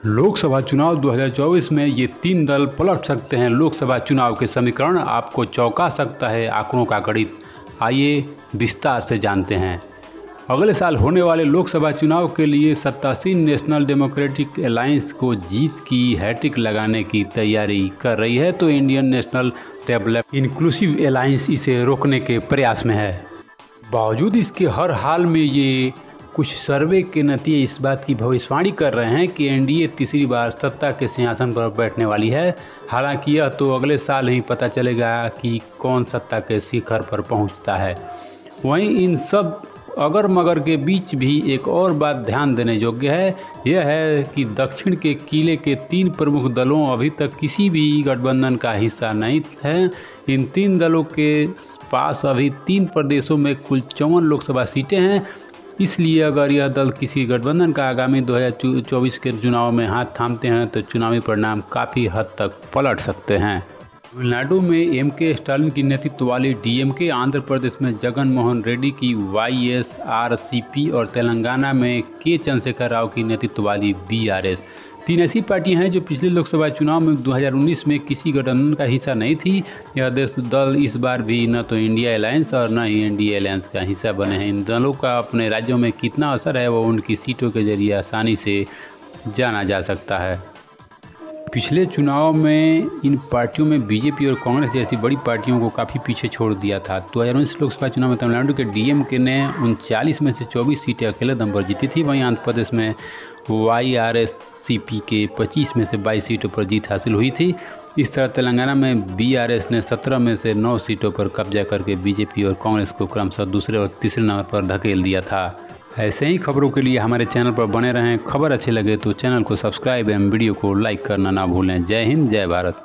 लोकसभा चुनाव 2024 में ये तीन दल पलट सकते हैं। लोकसभा चुनाव के समीकरण आपको चौंका सकता है आंकड़ों का गणित। आइए विस्तार से जानते हैं। अगले साल होने वाले लोकसभा चुनाव के लिए सत्तासीन नेशनल डेमोक्रेटिक अलायंस को जीत की हैट्रिक लगाने की तैयारी कर रही है, तो Indian national develop inclusive alliance इसे रोकने के प्रयास में है। बावजूद इसके हर हाल में ये कुछ सर्वे के नतीजे इस बात की भविष्यवाणी कर रहे हैं कि एनडीए तीसरी बार सत्ता के सिंहासन पर बैठने वाली है। हालांकि यह तो अगले साल ही पता चलेगा कि कौन सत्ता के शिखर पर पहुंचता है। वहीं इन सब अगर मगर के बीच भी एक और बात ध्यान देने योग्य है, यह है कि दक्षिण के किले के तीन प्रमुख दलों अभी तक किसी भी गठबंधन का हिस्सा नहीं है। इन तीन दलों के पास अभी 3 प्रदेशों में कुल 54 लोकसभा सीटें हैं। इसलिए अगर यह दल किसी गठबंधन का आगामी 2024 के चुनाव में हाथ थामते हैं तो चुनावी परिणाम काफ़ी हद तक पलट सकते हैं। तमिलनाडु में एमके स्टालिन की नेतृत्व वाली डीएमके, आंध्र प्रदेश में जगन मोहन रेड्डी की वाईएसआरसीपी और तेलंगाना में के चंद्रशेखर राव की नेतृत्व वाली बीआरएस, तीन ऐसी पार्टियां हैं जो पिछले लोकसभा चुनाव में 2019 में किसी गठबंधन का हिस्सा नहीं थी। यह दल इस बार भी न तो इंडिया अलायंस और न ही एनडीए अलायंस का हिस्सा बने हैं। इन दलों का अपने राज्यों में कितना असर है वो उनकी सीटों के जरिए आसानी से जाना जा सकता है। पिछले चुनाव में इन पार्टियों में बीजेपी और कांग्रेस जैसी बड़ी पार्टियों को काफ़ी पीछे छोड़ दिया था। 2019 लोकसभा चुनाव में तमिलनाडु के डीएमके ने 39 में से 24 सीटें अकेले दम पर जीती थी। वहीं आंध्र प्रदेश में वाईआरएससीपी के 25 में से 22 सीटों पर जीत हासिल हुई थी। इस तरह तेलंगाना में बीआरएस ने 17 में से 9 सीटों पर कब्जा करके बीजेपी और कांग्रेस को क्रमशः दूसरे और तीसरे नंबर पर धकेल दिया था। ऐसे ही खबरों के लिए हमारे चैनल पर बने रहें। खबर अच्छी लगे तो चैनल को सब्सक्राइब एवं वीडियो को लाइक करना ना भूलें। जय हिंद, जय भारत।